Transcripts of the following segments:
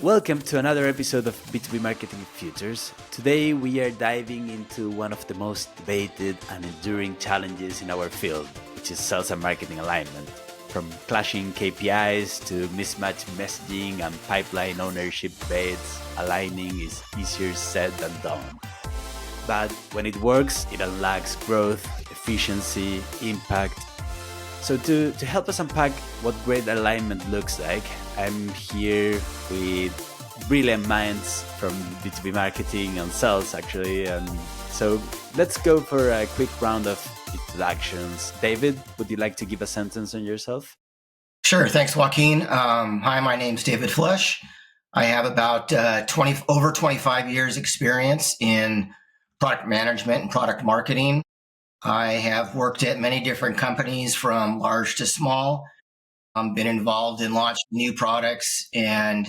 Welcome to another episode of B2B Marketing Futures. Today we are diving into one of the most debated and enduring challenges in our field, which is sales and marketing alignment. From clashing KPIs to mismatched messaging and pipeline ownership debates, aligning is easier said than done. But when it works, it unlocks growth, efficiency, impact. So to help us unpack what great alignment looks like, I'm here with brilliant minds from B2B marketing and sales actually. And so let's go for a quick round of introductions. David, would you like to give a sentence on yourself? Sure. Thanks, Joaquin. Hi, my name's David Flesh. I have about over 25 years experience in product management and product marketing. I have worked at many different companies from large to small. Been involved in launching new products and,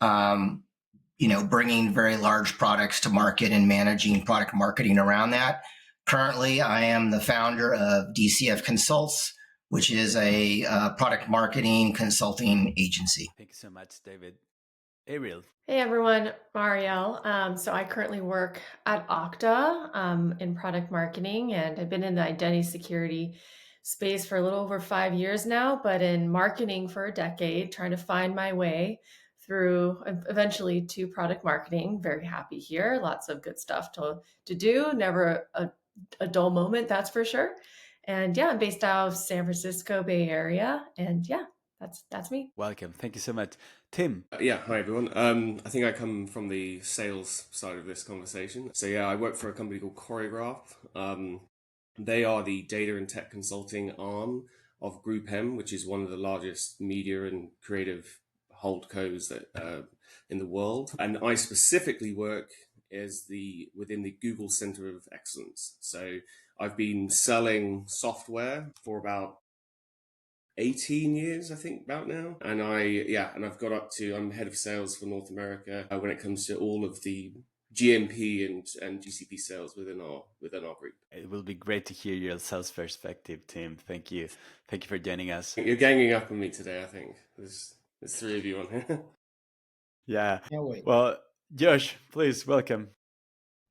bringing very large products to market and managing product marketing around that. Currently, I am the founder of DCF Consults, which is a product marketing consulting agency. Thank you so much, David. Ariel. Hey everyone, Marielle. So I currently work at Okta in product marketing, and I've been in the identity security space for a little over 5 years now, but in marketing for a decade, trying to find my way through eventually to product marketing. Very happy here. Lots of good stuff to do. Never a dull moment, that's for sure. And yeah, I'm based out of San Francisco Bay Area, and yeah, that's me. Welcome. Thank you so much. Tim. Yeah, hi everyone. I think I come from the sales side of this conversation. So yeah, I work for a company called Choreograph. They are the data and tech consulting arm of Group M, which is one of the largest media and creative holdcos that in the world. And I specifically work within the Google Center of Excellence. So I've been selling software for about 18 years, I think, about now. And I've got I'm head of sales for North America when it comes to all of the GMP and GCP sales within our group. It will be great to hear your sales perspective, Tim. Thank you. Thank you for joining us. You're ganging up on me today, I think. There's three of you on here. Yeah. Can't wait. Well, Josh, please welcome.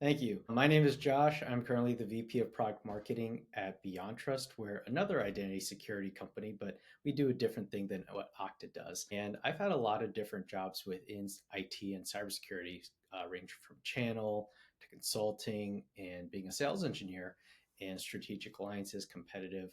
Thank you. My name is Josh. I'm currently the VP of Product Marketing at Beyond Trust. We're another identity security company, but we do a different thing than what Okta does. And I've had a lot of different jobs within IT and cybersecurity, range from channel to consulting and being a sales engineer and strategic alliances, competitive,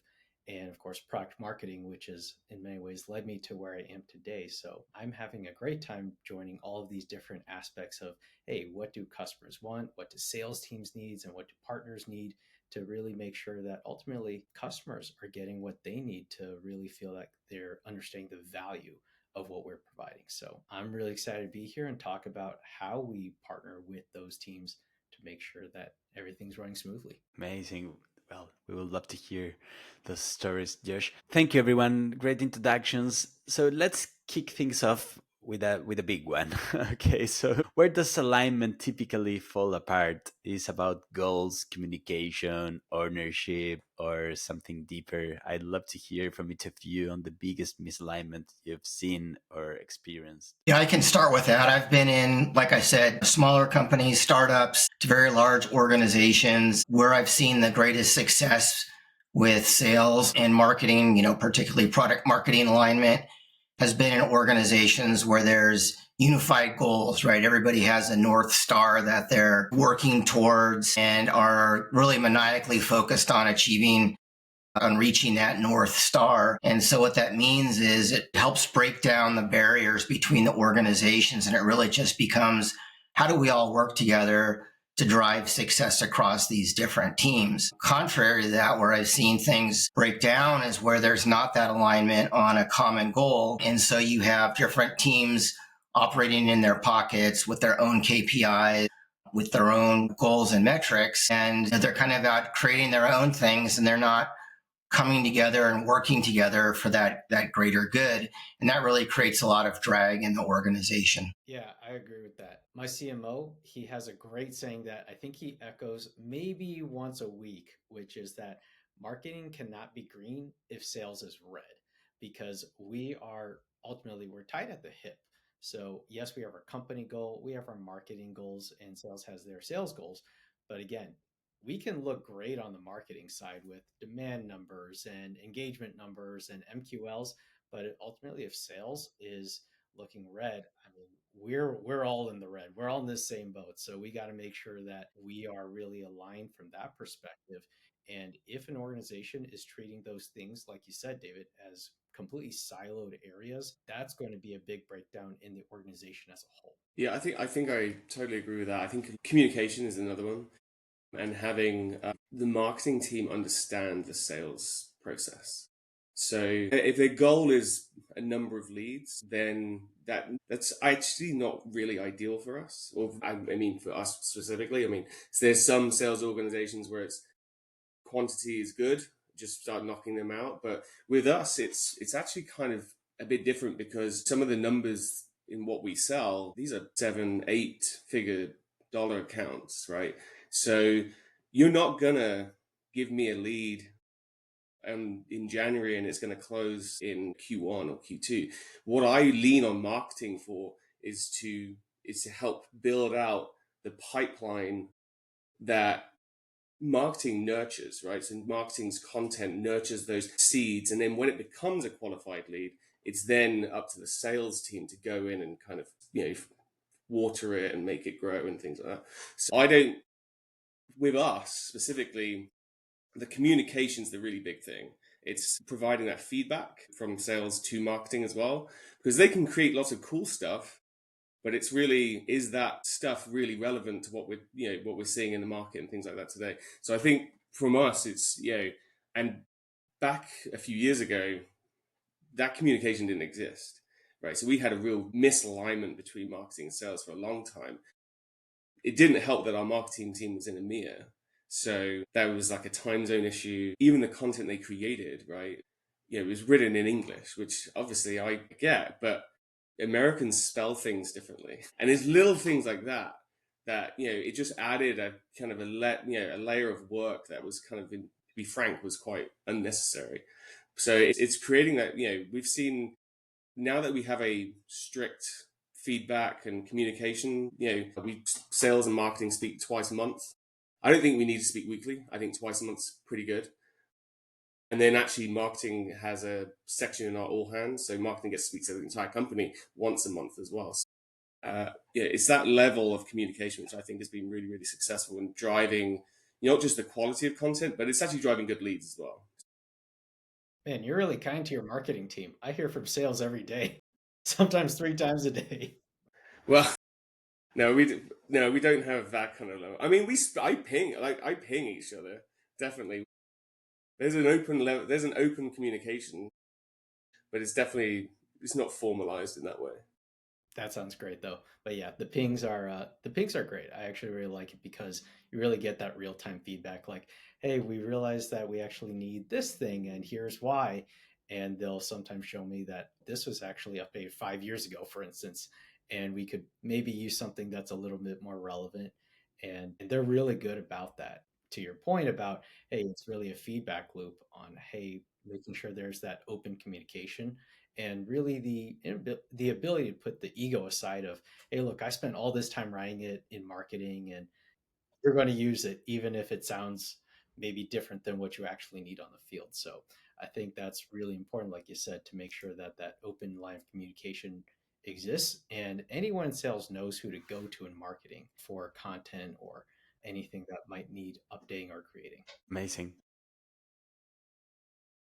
and of course, product marketing, which has in many ways led me to where I am today. So I'm having a great time joining all of these different aspects of, hey, what do customers want? What do sales teams need? And what do partners need to really make sure that ultimately customers are getting what they need to really feel like they're understanding the value of what we're providing. So I'm really excited to be here and talk about how we partner with those teams to make sure that everything's running smoothly. Amazing. Well, we would love to hear those stories, Josh. Thank you, everyone. Great introductions. So let's kick things off with a big one. Okay, so where does alignment typically fall apart? Is about goals, communication, ownership, or something deeper? I'd love to hear from each of you on the biggest misalignment you've seen or experienced. Yeah, I can start with that. I've been in, like I said, smaller companies, startups, to very large organizations where I've seen the greatest success with sales and marketing, particularly product marketing alignment, has been in organizations where there's unified goals, right? Everybody has a North Star that they're working towards and are really maniacally focused on reaching that North Star. And so what that means is it helps break down the barriers between the organizations. And it really just becomes, how do we all work together to drive success across these different teams? Contrary to that, where I've seen things break down is where there's not that alignment on a common goal. And so you have different teams operating in their pockets with their own KPIs, with their own goals and metrics. And they're kind of out creating their own things, and they're not coming together and working together for that greater good. And that really creates a lot of drag in the organization. Yeah, I agree with that. My CMO, he has a great saying that I think he echoes maybe once a week, which is that marketing cannot be green if sales is red, because we're tied at the hip. So, yes, we have our company goal, we have our marketing goals, and sales has their sales goals. But again, we can look great on the marketing side with demand numbers and engagement numbers and MQLs, but ultimately, if sales is looking red, I mean, we're all in the red. We're all in the same boat. So we got to make sure that we are really aligned from that perspective. And if an organization is treating those things, like you said, David, as completely siloed areas, that's going to be a big breakdown in the organization as a whole. Yeah, I think I totally agree with that. I think communication is another one, and having the marketing team understand the sales process. So if their goal is a number of leads, then that's actually not really ideal for us, or I mean for us specifically. I mean, so there's some sales organizations where it's quantity is good, just start knocking them out. But with us, it's actually kind of a bit different because some of the numbers in what we sell, these are 7, 8 figure dollar accounts, right? So you're not gonna give me a lead in January and it's going to close in Q1 or Q2. What I lean on marketing for is to help build out the pipeline that marketing nurtures, right? So marketing's content nurtures those seeds, and then when it becomes a qualified lead, it's then up to the sales team to go in and kind of water it and make it grow and things like that. So I don't, with us specifically, the communication's the really big thing. It's providing that feedback from sales to marketing as well, because they can create lots of cool stuff, but it's really, is that stuff really relevant to what we're seeing in the market and things like that today? So I think from us, it's and back a few years ago, that communication didn't exist, right? So we had a real misalignment between marketing and sales for a long time. It didn't help that our marketing team was in EMEA. So that was like a time zone issue. Even the content they created, right? It was written in English, which obviously I get, but Americans spell things differently. And it's little things like that it just added a kind of a layer of work that was kind of, to be frank, was quite unnecessary. So it's creating that, we've seen now that we have a strict feedback and communication, we sales and marketing speak twice a month. I don't think we need to speak weekly. I think twice a month's pretty good. And then actually marketing has a section in our all hands. So marketing gets to speak to the entire company once a month as well. So, it's that level of communication, which I think has been really, really successful in driving not just the quality of content, but it's actually driving good leads as well. Man, you're really kind to your marketing team. I hear from sales every day, sometimes 3 times a day. Well, no, we don't have that kind of level. I mean, I ping each other, definitely. There's an open level, there's an open communication, but it's not formalized in that way. That sounds great though. But yeah, the pings are great. I actually really like it because you really get that real-time feedback like, "Hey, we realized that we actually need this thing and here's why." And they'll sometimes show me that this was actually updated 5 years ago, for instance, and we could maybe use something that's a little bit more relevant. And they're really good about that. To your point about, hey, it's really a feedback loop on, hey, making sure there's that open communication and really the ability to put the ego aside of, hey, look, I spent all this time writing it in marketing and you're going to use it even if it sounds maybe different than what you actually need on the field. So I think that's really important, like you said, to make sure that that open line of communication exists and anyone in sales knows who to go to in marketing for content or anything that might need updating or creating. Amazing.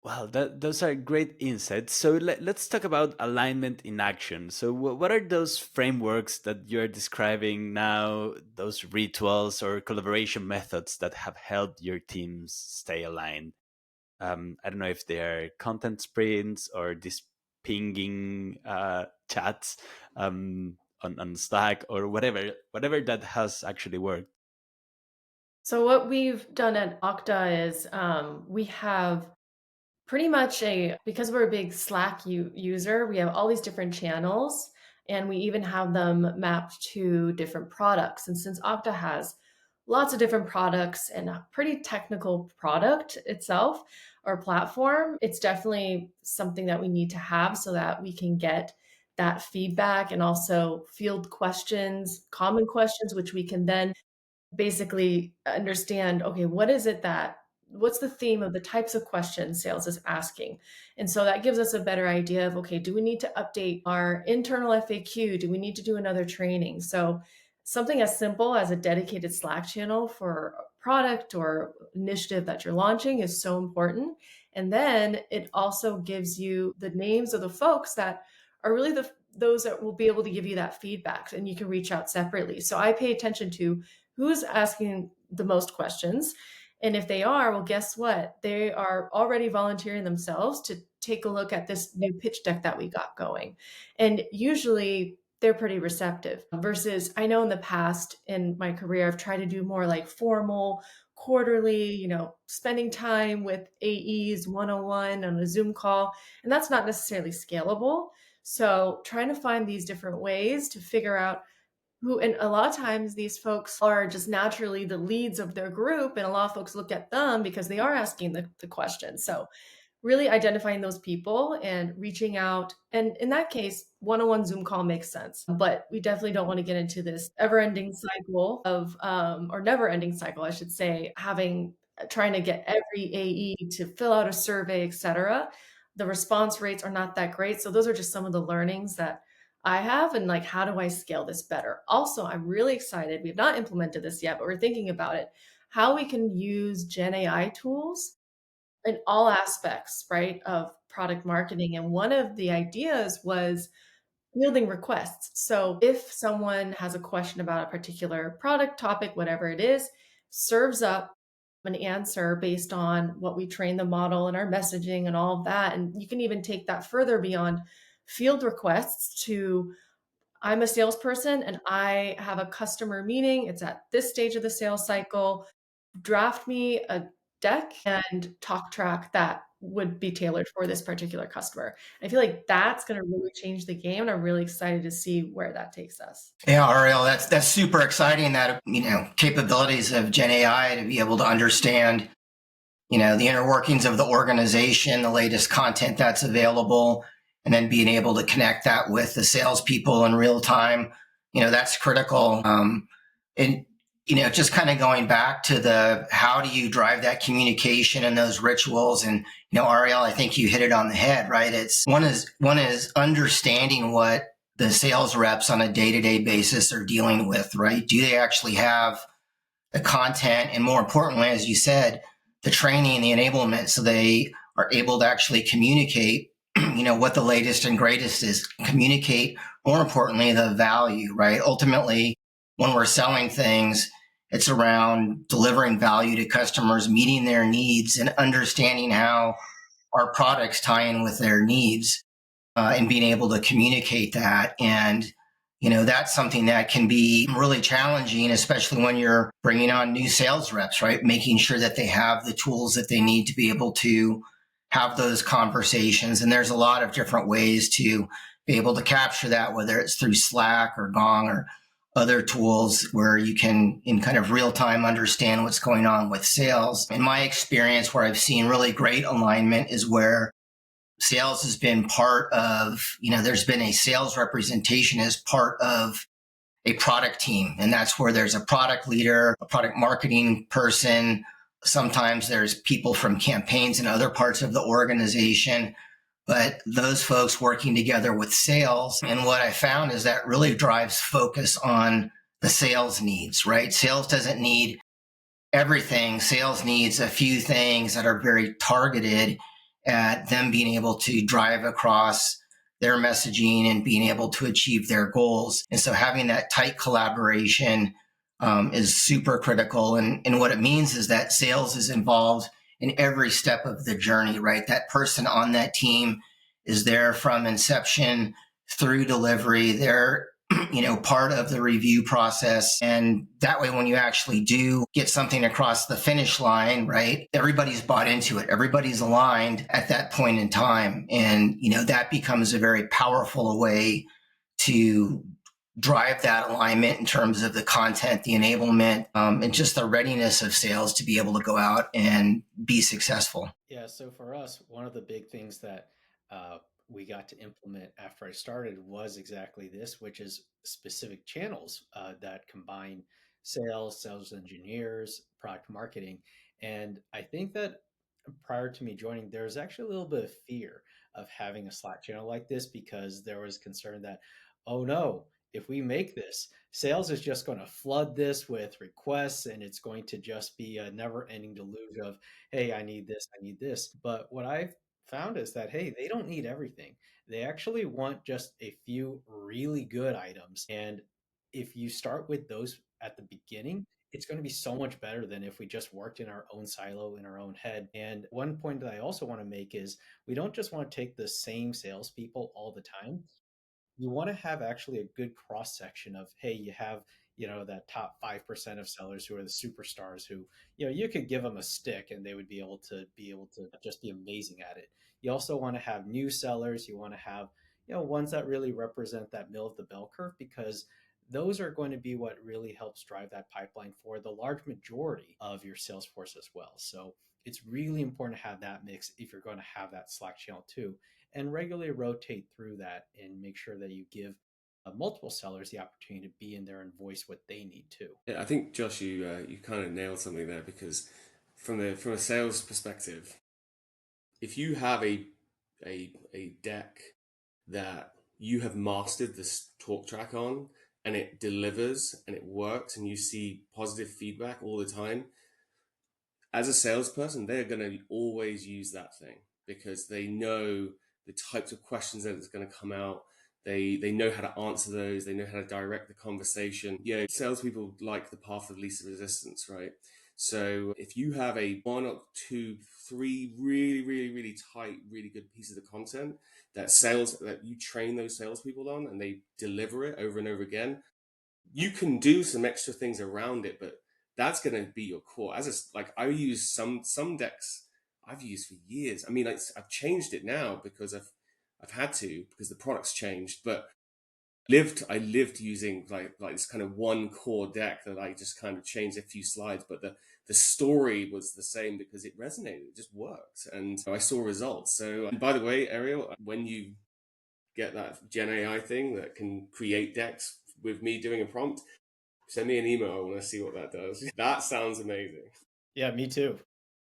Wow, those are great insights. So let's talk about alignment in action. So, what are those frameworks that you're describing now, those rituals or collaboration methods that have helped your teams stay aligned? I don't know if they are content sprints or these pinging chats on Slack or whatever that has actually worked. So what we've done at Okta is we have pretty much because we're a big Slack user, we have all these different channels and we even have them mapped to different products. And since Okta has lots of different products and a pretty technical product itself or platform, it's definitely something that we need to have so that we can get that feedback and also field questions, common questions, which we can then basically understand, okay, what's the theme of the types of questions sales is asking? And so that gives us a better idea of, okay, do we need to update our internal FAQ? Do we need to do another training? So something as simple as a dedicated Slack channel for a product or initiative that you're launching is so important. And then it also gives you the names of the folks that are really those that will be able to give you that feedback, and you can reach out separately. So I pay attention to who's asking the most questions. And if they are, well, guess what? They are already volunteering themselves to take a look at this new pitch deck that we got going. And usually they're pretty receptive versus I know in the past in my career, I've tried to do more like formal quarterly, spending time with AEs 101 on a Zoom call, and that's not necessarily scalable. So trying to find these different ways to figure out and a lot of times these folks are just naturally the leads of their group, and a lot of folks look at them because they are asking the questions. So really identifying those people and reaching out. And in that case, one-on-one Zoom call makes sense. But we definitely don't want to get into this ever-ending cycle of, or never-ending cycle, I should say, trying to get every AE to fill out a survey, et cetera. The response rates are not that great. So those are just some of the learnings that I have, and like, how do I scale this better? Also, I'm really excited. We've not implemented this yet, but we're thinking about it, how we can use Gen AI tools in all aspects, right, of product marketing. And one of the ideas was fielding requests. So if someone has a question about a particular product topic, whatever it is, serves up an answer based on what we train the model and our messaging and all of that. And you can even take that further beyond field requests to, I'm a salesperson and I have a customer meeting. It's at this stage of the sales cycle. Draft me a deck and talk track that would be tailored for this particular customer. I feel like that's going to really change the game, and I'm really excited to see where that takes us. Yeah, Ariel, that's super exciting. That capabilities of Gen AI to be able to understand the inner workings of the organization, the latest content that's available, and then being able to connect that with the salespeople in real time. That's critical. And just kind of going back to how do you drive that communication and those rituals? And Ariel, I think you hit it on the head, right? It's one is understanding what the sales reps on a day-to-day basis are dealing with, right? Do they actually have the content, and more importantly, as you said, the training, the enablement, so they are able to actually communicate, what the latest and greatest is, communicate, more importantly, the value, right? Ultimately, when we're selling things, it's around delivering value to customers, meeting their needs, and understanding how our products tie in with their needs, and being able to communicate that. And that's something that can be really challenging, especially when you're bringing on new sales reps, right? Making sure that they have the tools that they need to be able to have those conversations. And there's a lot of different ways to be able to capture that, whether it's through Slack or Gong or other tools where you can, in kind of real time, understand what's going on with sales. In my experience, where I've seen really great alignment is where sales has been part of, there's been a sales representation as part of a product team. And that's where there's a product leader, a product marketing person. Sometimes there's people from campaigns and other parts of the organization, but those folks working together with sales. And what I found is that really drives focus on the sales needs, right? Sales doesn't need everything. Sales needs a few things that are very targeted at them being able to drive across their messaging and being able to achieve their goals. And so having that tight collaboration is super critical. And what it means is that sales is involved in every step of the journey, right? That person on that team is there from inception through delivery. They're part of the review process. And that way, when you actually do get something across the finish line, right, everybody's bought into it. Everybody's aligned at that point in time. And, that becomes a very powerful way to drive that alignment in terms of the content, the enablement, and just the readiness of sales to be able to go out and be successful. Yeah, so for us, one of the big things that we got to implement after I started was exactly this, which is specific channels that combine sales, sales engineers, product marketing. And I think that prior to me joining, there was actually a little bit of fear of having a Slack channel like this because there was concern that, oh no, if we make this, sales is just going to flood this with requests and it's going to just be a never ending deluge of, hey, I need this, I need this. But what I've found is that, hey, they don't need everything. They actually want just a few really good items. And if you start with those at the beginning, it's going to be so much better than if we just worked in our own silo, in our own head. And one point that I also want to make is we don't just want to take the same salespeople all the time. You want to have actually a good cross section of, hey, you have, that top 5% of sellers who are the superstars who, you could give them a stick and they would be able to just be amazing at it. You also want to have new sellers. You want to have, ones that really represent that middle of the bell curve, because those are going to be what really helps drive that pipeline for the large majority of your sales force as well. So it's really important to have that mix if you're going to have that Slack channel too, and regularly rotate through that and make sure that you give multiple sellers the opportunity to be in there and voice what they need too. Yeah, I think Josh, you kind of nailed something there, because from a sales perspective, if you have a deck that you have mastered this talk track on, and it delivers and it works and you see positive feedback all the time, as a salesperson, they're going to always use that thing because they know the types of questions that it's going to come out. They know how to answer those. They know how to direct the conversation. Salespeople like the path of least resistance, right? So if you have a one or two, three really, really, really tight, really good pieces of content that you train those salespeople on, and they deliver it over and over again, you can do some extra things around it, but that's going to be your core. Like I use some decks I've used for years. I mean, I've changed it now because I've had to, because the product's changed. But I lived using like this kind of one core deck that I just kind of changed a few slides, but the story was the same because it resonated. It just worked, and I saw results. So, and by the way, Ariel, when you get that Gen AI thing that can create decks with me doing a prompt, send me an email. I want to see what that does. That sounds amazing. Yeah, me too.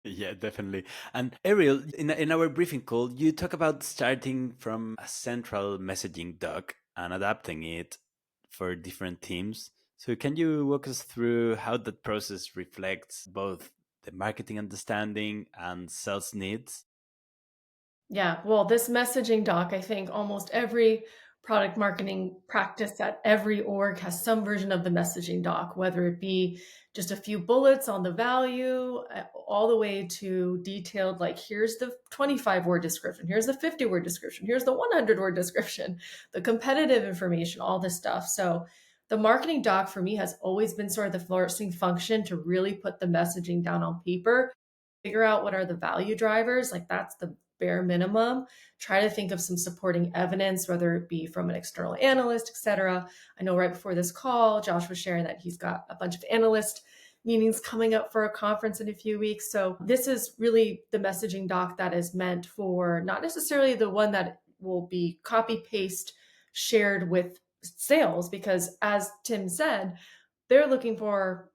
Yeah, definitely. And Ariel, in our briefing call, you talk about starting from a central messaging doc and adapting it for different teams. So can you walk us through how that process reflects both the marketing understanding and sales needs? Yeah, well, this messaging doc, I think almost every product marketing practice at every org has some version of the messaging doc, whether it be just a few bullets on the value, all the way to detailed, like here's the 25-word description, here's the 50-word description, here's the 100-word description, the competitive information, all this stuff. So the marketing doc for me has always been sort of the forcing function to really put the messaging down on paper, figure out what are the value drivers, like that's the bare minimum. Try to think of some supporting evidence, whether it be from an external analyst, etc. I know right before this call, Josh was sharing that he's got a bunch of analyst meetings coming up for a conference in a few weeks. So this is really the messaging doc that is meant for not necessarily the one that will be copy paste shared with sales, because as Tim said, they're looking for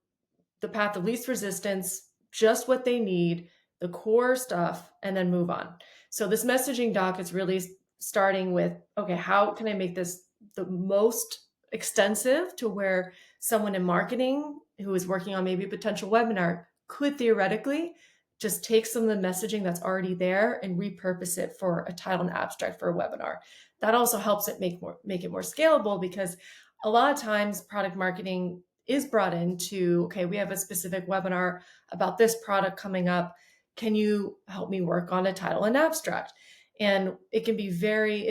the path of least resistance, just what they need, the core stuff, and then move on. So this messaging doc is really starting with, okay, how can I make this the most extensive to where someone in marketing who is working on maybe a potential webinar could theoretically just take some of the messaging that's already there and repurpose it for a title and abstract for a webinar. That also helps it make it more scalable, because a lot of times product marketing is brought into, okay, we have a specific webinar about this product coming up. Can you help me work on a title and abstract? And it can be very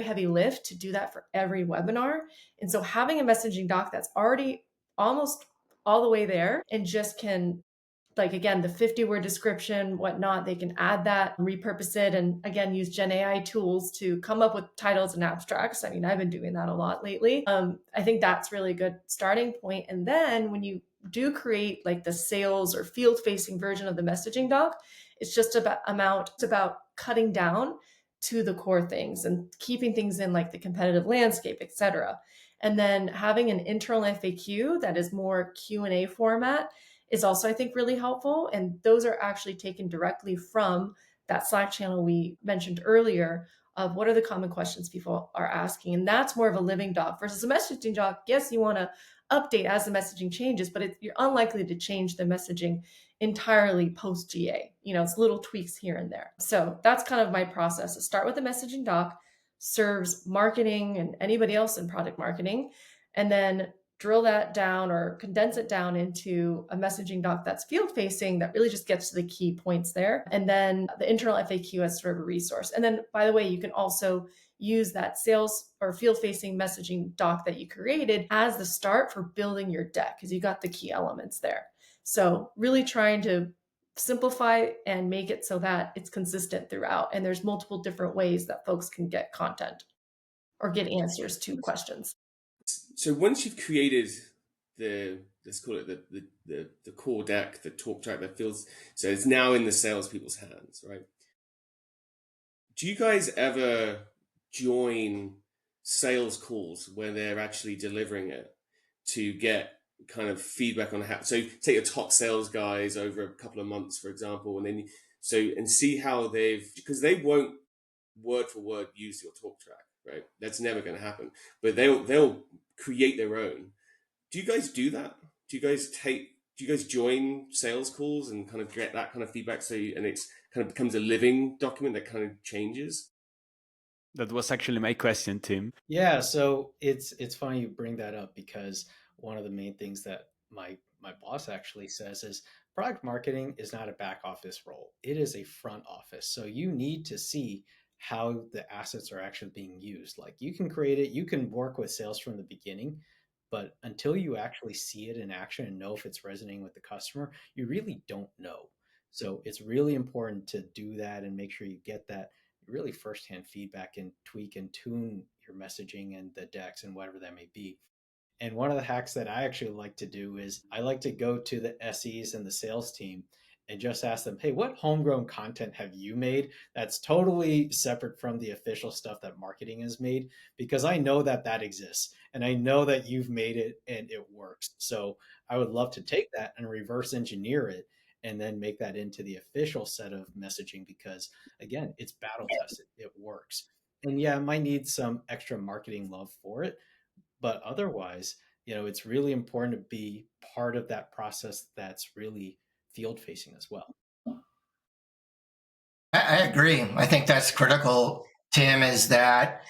heavy lift to do that for every webinar. And so having a messaging doc that's already almost all the way there and just can, like, again, the 50-word description, whatnot, they can add that, repurpose it, and again, use Gen AI tools to come up with titles and abstracts. I mean, I've been doing that a lot lately. I think that's really a good starting point. And then when you do create like the sales or field facing version of the messaging doc, it's about cutting down to the core things and keeping things in like the competitive landscape, etc. And then having an internal FAQ that is more Q&A format is also, I think, really helpful. And those are actually taken directly from that Slack channel we mentioned earlier of what are the common questions people are asking. And that's more of a living doc versus a messaging doc. Yes, you want to update as the messaging changes, but you're unlikely to change the messaging entirely post GA. It's little tweaks here and there. So that's kind of my process. Start with the messaging doc, serves marketing and anybody else in product marketing, and then drill that down or condense it down into a messaging doc that's field facing that really just gets to the key points there. And then the internal FAQ as sort of a resource. And then, by the way, you can also use that sales or field facing messaging doc that you created as the start for building your deck because you got the key elements there. So really trying to simplify and make it so that it's consistent throughout. And there's multiple different ways that folks can get content or get answers to questions. So once you've created let's call it the core deck, the talk track that feels, so it's now in the salespeople's hands, right? Do you guys ever join sales calls where they're actually delivering it to get kind of feedback on how, so take your top sales guys over a couple of months, for example, and then and see how because they won't word for word use your talk track, right? That's never going to happen, but they'll create their own. Do you guys do that? Do you guys join sales calls and kind of get that kind of feedback and it's kind of becomes a living document that kind of changes? That was actually my question, Tim. Yeah, so it's funny you bring that up because one of the main things that my boss actually says is product marketing is not a back office role. It is a front office. So you need to see how the assets are actually being used. Like you can create it, you can work with sales from the beginning, but until you actually see it in action and know if it's resonating with the customer, you really don't know. So it's really important to do that and make sure you get that really firsthand feedback and tweak and tune your messaging and the decks and whatever that may be. And one of the hacks that I actually like to do is I like to go to the SEs and the sales team and just ask them, hey, what homegrown content have you made that's totally separate from the official stuff that marketing has made? Because I know that that exists and I know that you've made it and it works. So I would love to take that and reverse engineer it and then make that into the official set of messaging because, again, it's battle tested, it works. And yeah, it might need some extra marketing love for it, but otherwise, it's really important to be part of that process that's really field facing as well. I agree. I think that's critical, Tim, is that,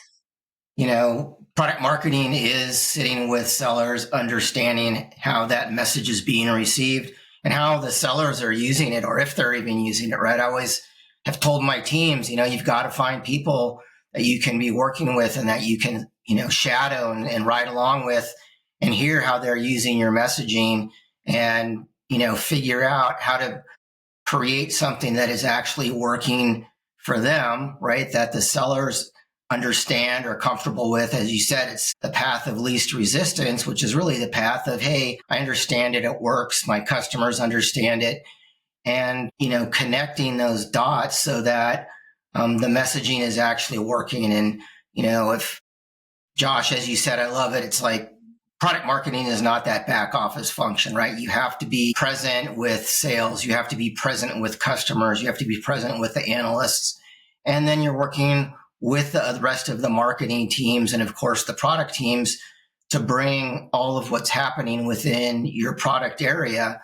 product marketing is sitting with sellers, understanding how that message is being received and how the sellers are using it, or if they're even using it, right? I always have told my teams, you've got to find people that you can be working with and that you can, shadow and ride along with and hear how they're using your messaging and, figure out how to create something that is actually working for them, right? That the sellers understand or comfortable with. As you said, it's the path of least resistance, which is really the path of, hey, I understand it, it works, my customers understand it. And, connecting those dots so that the messaging is actually working. And, if Josh, as you said, I love it. It's like product marketing is not that back office function, right? You have to be present with sales. You have to be present with customers. You have to be present with the analysts. And then you're working with the rest of the marketing teams and, of course, the product teams to bring all of what's happening within your product area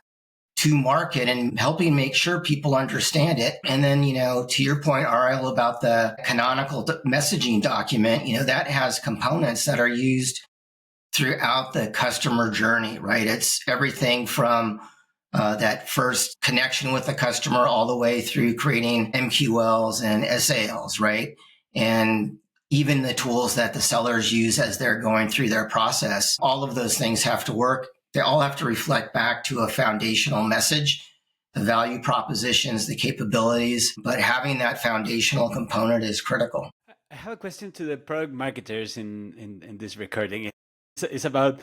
to market and helping make sure people understand it. And then, to your point, RL, about the canonical messaging document, that has components that are used throughout the customer journey, right? It's everything from that first connection with the customer all the way through creating MQLs and SALs, right? And even the tools that the sellers use as they're going through their process, all of those things have to work. They all have to reflect back to a foundational message, the value propositions, the capabilities, but having that foundational component is critical. I have a question to the product marketers in this recording. It's about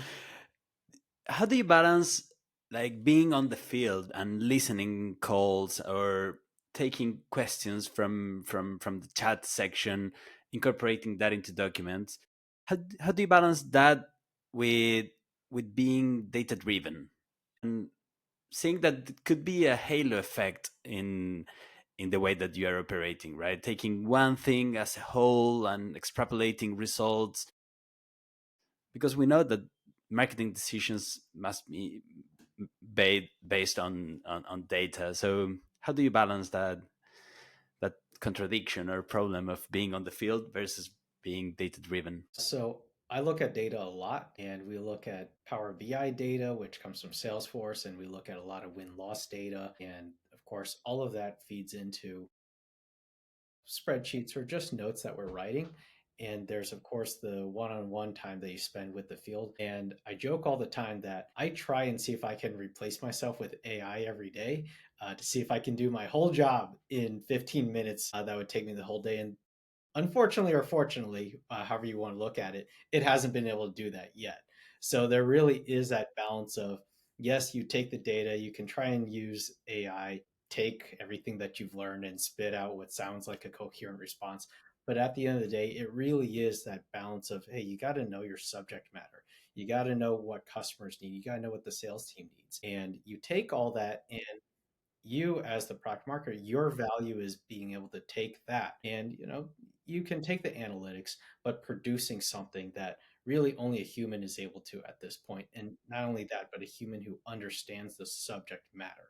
how do you balance like being on the field and listening calls or taking questions from the chat section, incorporating that into documents. How do you balance that with being data driven and seeing that it could be a halo effect in the way that you are operating, right? Taking one thing as a whole and extrapolating results, because we know that marketing decisions must be based on data. So how do you balance that contradiction or problem of being on the field versus being data driven? So I look at data a lot, and we look at Power BI data, which comes from Salesforce, and we look at a lot of win loss data. And of course, all of that feeds into spreadsheets or just notes that we're writing. And there's, of course, the one on one time that you spend with the field. And I joke all the time that I try and see if I can replace myself with AI every day to see if I can do my whole job in 15 minutes. That would take me the whole day. And unfortunately or fortunately, however you want to look at it, it hasn't been able to do that yet. So there really is that balance of, yes, you take the data, you can try and use AI, take everything that you've learned and spit out what sounds like a coherent response. But at the end of the day, it really is that balance of, hey, you got to know your subject matter. You got to know what customers need. You got to know what the sales team needs. And you take all that, and you as the product marketer, your value is being able to take that, and you can take the analytics, but producing something that really only a human is able to at this point. And not only that, but a human who understands the subject matter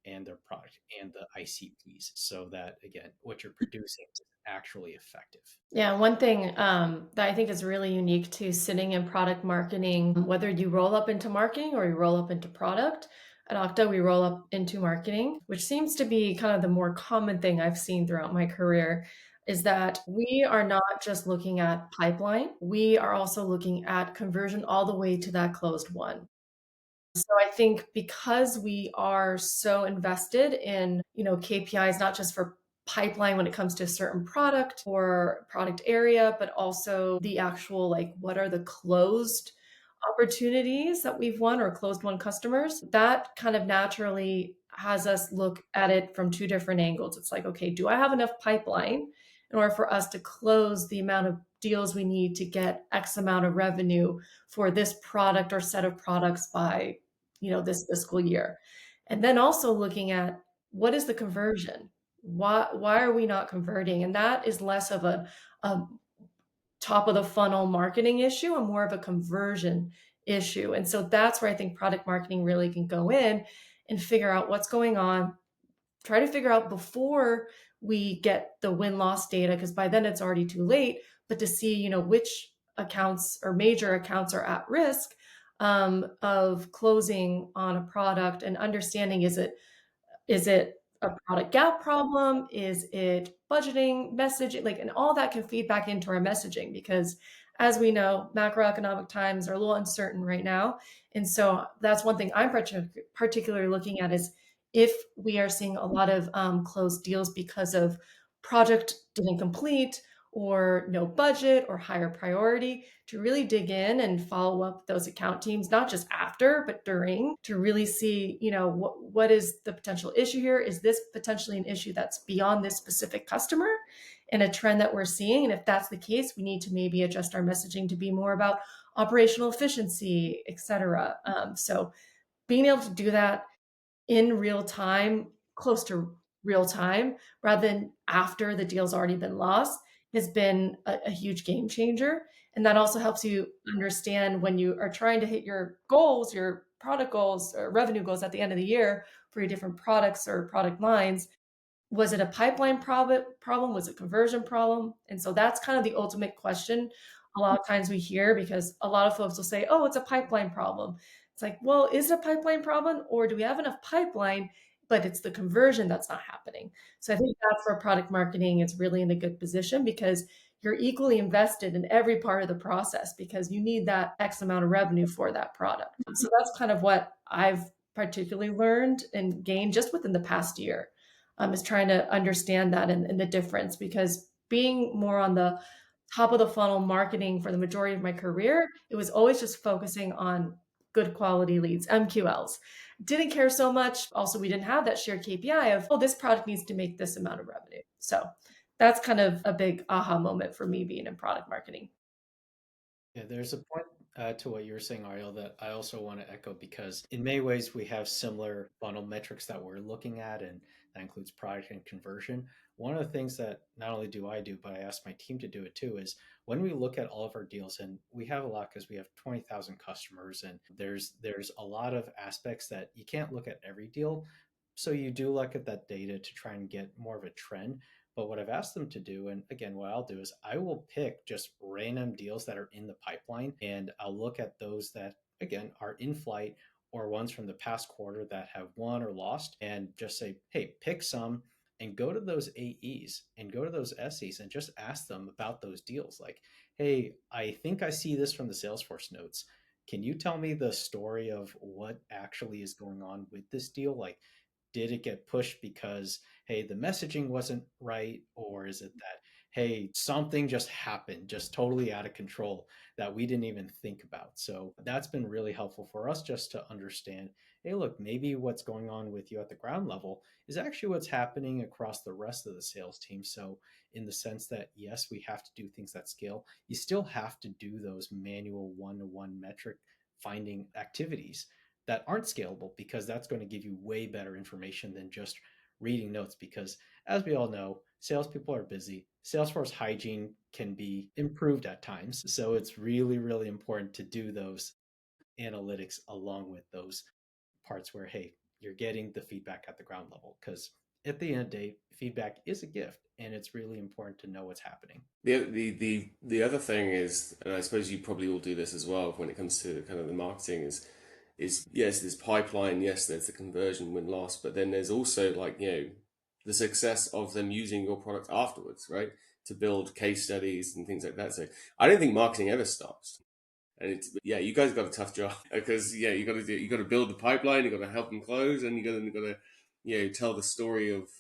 and their product and the ICPs, so that again, what you're producing is actually effective. Yeah, one thing that I think is really unique to sitting in product marketing, whether you roll up into marketing or you roll up into product, at Okta, we roll up into marketing, which seems to be kind of the more common thing I've seen throughout my career, is that we are not just looking at pipeline, we are also looking at conversion all the way to that closed one. So I think because we are so invested in, KPIs, not just for pipeline when it comes to a certain product or product area, but also the actual, like, what are the closed opportunities that we've won or closed won customers, that kind of naturally has us look at it from two different angles. It's like, okay, do I have enough pipeline in order for us to close the amount of deals we need to get X amount of revenue for this product or set of products by this fiscal year. And then also looking at what is the conversion? Why are we not converting? And that is less of a top of the funnel marketing issue and more of a conversion issue. And so that's where I think product marketing really can go in and figure out what's going on, try to figure out before we get the win-loss data, because by then it's already too late, but to see, which accounts or major accounts are at risk of closing on a product and understanding, is it a product gap problem? Is it budgeting, messaging? Like, and all that can feed back into our messaging because as we know, macroeconomic times are a little uncertain right now. And so that's one thing I'm particularly looking at is if we are seeing a lot of closed deals because of project didn't complete or no budget or higher priority, to really dig in and follow up those account teams, not just after, but during, to really see, what is the potential issue here? Is this potentially an issue that's beyond this specific customer and a trend that we're seeing? And if that's the case, we need to maybe adjust our messaging to be more about operational efficiency, et cetera. So being able to do that in real time, close to real time, rather than after the deal's already been lost, has been a huge game changer. And that also helps you understand when you are trying to hit your goals, your product goals or revenue goals at the end of the year for your different products or product lines. Was it a pipeline problem? Was it a conversion problem? And so that's kind of the ultimate question a lot of times we hear, because a lot of folks will say, oh, it's a pipeline problem. It's like, well, is it a pipeline problem, or do we have enough pipeline, but it's the conversion that's not happening? So I think that's where product marketing is really in a good position, because you're equally invested in every part of the process because you need that X amount of revenue for that product. So that's kind of what I've particularly learned and gained just within the past year, is trying to understand that and the difference, because being more on the top of the funnel marketing for the majority of my career, it was always just focusing on good quality leads, MQLs. Didn't care so much. Also, we didn't have that shared KPI of, oh, this product needs to make this amount of revenue. So that's kind of a big aha moment for me being in product marketing. Yeah, there's a point to what you're saying, Ariel, that I also want to echo because in many ways we have similar funnel metrics that we're looking at, and that includes product and conversion. One of the things that not only do I do, but I ask my team to do it too, is when we look at all of our deals, and we have a lot because we have 20,000 customers, and there's a lot of aspects that you can't look at every deal. So you do look at that data to try and get more of a trend. But what I've asked them to do, and again, what I'll do is I will pick just random deals that are in the pipeline and I'll look at those that, again, are in flight or ones from the past quarter that have won or lost and just say, hey, pick some and go to those AEs and go to those SEs and just ask them about those deals. Like, hey, I think I see this from the Salesforce notes. Can you tell me the story of what actually is going on with this deal? Like, did it get pushed because hey the messaging wasn't right, or is it that hey something just happened just totally out of control that we didn't even think about? So that's been really helpful for us just to understand, hey look, maybe what's going on with you at the ground level is actually what's happening across the rest of the sales team. So in the sense that yes, we have to do things that scale, you still have to do those manual one-to-one metric finding activities that aren't scalable because that's going to give you way better information than just reading notes. Because as we all know, salespeople are busy. Salesforce hygiene can be improved at times. So it's really, really important to do those analytics along with those parts where, hey, you're getting the feedback at the ground level. Because at the end of the day, feedback is a gift and it's really important to know what's happening. The other thing is, and I suppose you probably all do this as well when it comes to kind of the marketing, is yes, there's pipeline, yes, there's the conversion win loss, but then there's also like, the success of them using your product afterwards, right? To build case studies and things like that. So I don't think marketing ever stops. And yeah, you guys got a tough job because yeah, you got to build the pipeline, you got to help them close, and you got to tell the story of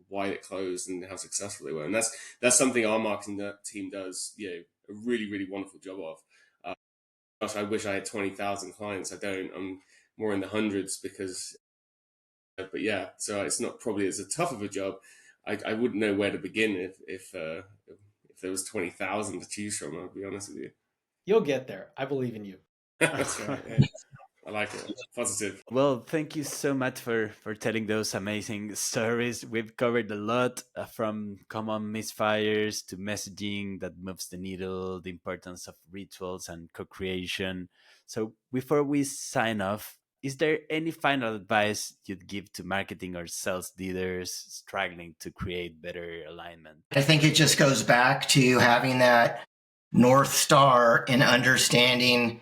why it closed and how successful they were, and that's something our marketing team does a really really wonderful job of. Gosh, I wish I had 20,000 clients. I don't. I'm more in the hundreds because, but yeah, so it's not probably as a tough of a job. I wouldn't know where to begin if there was 20,000 to choose from. I'll be honest with you. You'll get there. I believe in you. That's right. Yeah. I like it. Positive. Well, thank you so much for telling those amazing stories. We've covered a lot from common misfires to messaging that moves the needle, the importance of rituals and co creation. So, before we sign off, is there any final advice you'd give to marketing or sales leaders struggling to create better alignment? I think it just goes back to having that North Star in understanding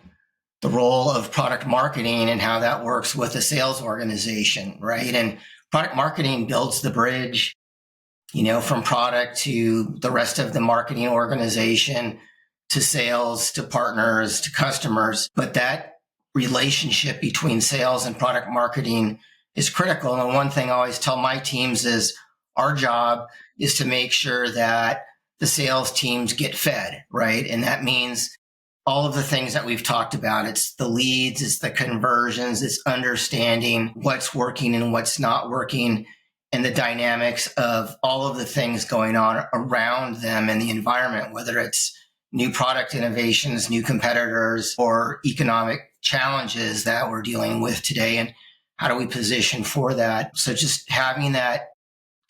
the role of product marketing and how that works with a sales organization, right? And product marketing builds the bridge, from product to the rest of the marketing organization, to sales, to partners, to customers. But that relationship between sales and product marketing is critical. And one thing I always tell my teams is our job is to make sure that the sales teams get fed, right? And that means all of the things that we've talked about. It's the leads, it's the conversions, it's understanding what's working and what's not working, and the dynamics of all of the things going on around them in the environment, whether it's new product innovations, new competitors, or economic challenges that we're dealing with today. And how do we position for that? So just having that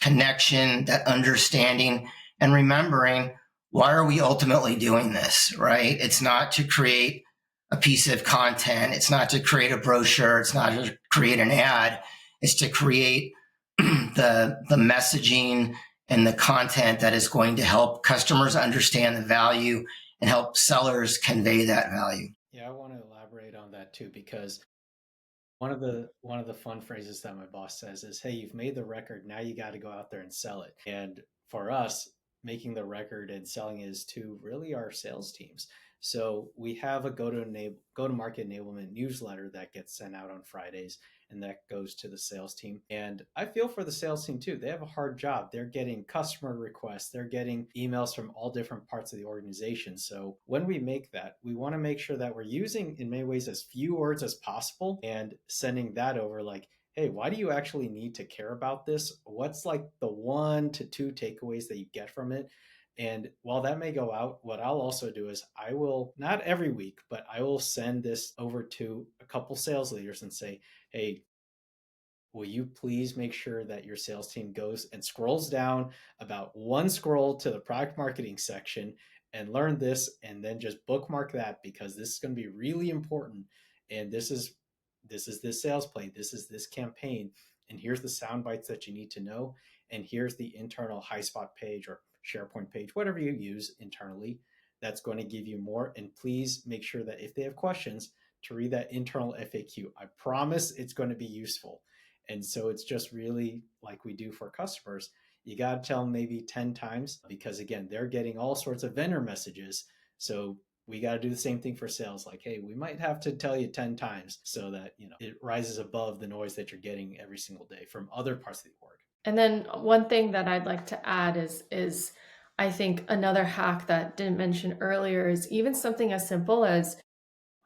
connection, that understanding, and remembering, why are we ultimately doing this, right? It's not to create a piece of content. It's not to create a brochure. It's not to create an ad. It's to create the messaging and the content that is going to help customers understand the value and help sellers convey that value. Yeah, I want to elaborate on that too, because one of the fun phrases that my boss says is, "Hey, you've made the record. Now you got to go out there and sell it." And for us, making the record and selling is to really our sales teams. So we have a go-to-market enablement newsletter that gets sent out on Fridays, and that goes to the sales team. And I feel for the sales team too. They have a hard job. They're getting customer requests, they're getting emails from all different parts of the organization. So when we make that, we want to make sure that we're using, in many ways, as few words as possible and sending that over like, hey, why do you actually need to care about this? What's like the 1 to 2 takeaways that you get from it? And while that may go out, what I'll also do is I will, not every week, but I will send this over to a couple sales leaders and say, hey, will you please make sure that your sales team goes and scrolls down about one scroll to the product marketing section and learn this, and then just bookmark that, because this is going to be really important. And this sales play, this is this campaign, and here's the sound bites that you need to know, and here's the internal HighSpot page or SharePoint page, whatever you use internally, that's going to give you more. And please make sure that if they have questions, to read that internal FAQ. I promise it's going to be useful. And so it's just really like we do for customers. You got to tell them maybe 10 times, because again, they're getting all sorts of vendor messages. So we got to do the same thing for sales. Like, hey, we might have to tell you 10 times so that, it rises above the noise that you're getting every single day from other parts of the org. And then one thing that I'd like to add is I think another hack that didn't mention earlier is even something as simple as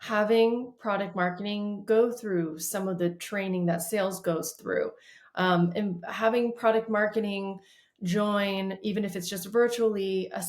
having product marketing go through some of the training that sales goes through, and having product marketing join, even if it's just virtually, a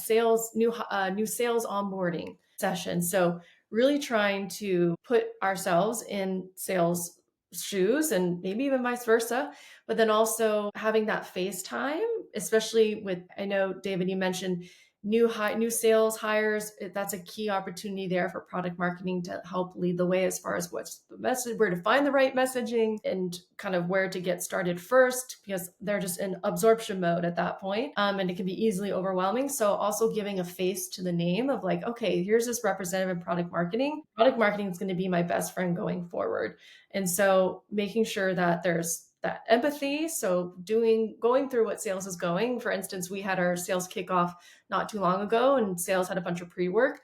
new sales onboarding session. So really trying to put ourselves in sales shoes and maybe even vice versa, but then also having that face time, especially with, I know David, you mentioned new sales hires. That's a key opportunity there for product marketing to help lead the way as far as what's the message, where to find the right messaging, and kind of where to get started first, because they're just in absorption mode at that point. And it can be easily overwhelming. So also giving a face to the name of like, okay, here's this representative in product marketing. Product marketing is going to be my best friend going forward. And so making sure that there's that empathy. So going through what sales is going. For instance, we had our sales kickoff not too long ago, and sales had a bunch of pre-work.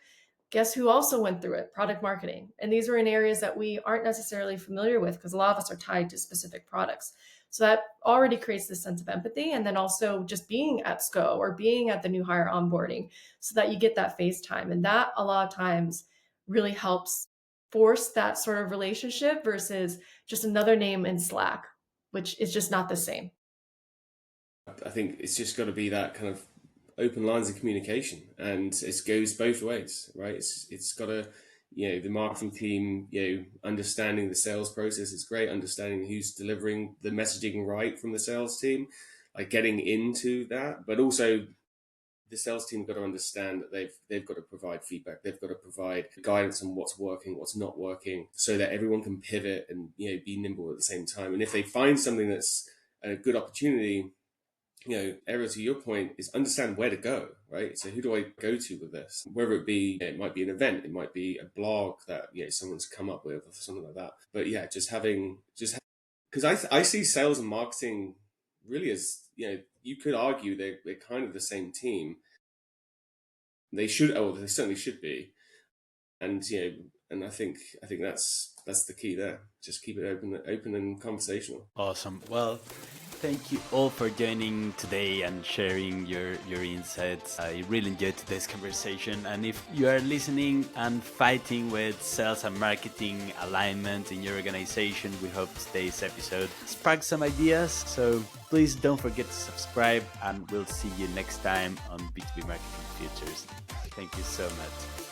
Guess who also went through it? Product marketing. And these are in areas that we aren't necessarily familiar with, because a lot of us are tied to specific products. So that already creates this sense of empathy. And then also just being at SCO or being at the new hire onboarding, so that you get that face time. And that a lot of times really helps force that sort of relationship versus just another name in Slack, which is just not the same. I think it's just got to be that kind of open lines of communication, and it goes both ways, right? It's got to, the marketing team, understanding the sales process is great, understanding who's delivering the messaging right from the sales team, like getting into that, but also the sales team got to understand that they've got to provide feedback, they've got to provide guidance on what's working, what's not working, so that everyone can pivot and be nimble at the same time. And if they find something that's a good opportunity, Errol, to your point, is understand where to go, right? So who do I go to with this? Whether it be, it might be an event, it might be a blog that someone's come up with or something like that. But yeah, because I see sales and marketing really as, you could argue they're kind of the same team. They certainly should be, and and I think that's the key there. Just keep it open and conversational. Awesome. Well, thank you all for joining today and sharing your insights. I really enjoyed today's conversation. And if you are listening and fighting with sales and marketing alignment in your organization, we hope today's episode sparked some ideas. So please don't forget to subscribe, and we'll see you next time on B2B Marketing Futures. Thank you so much.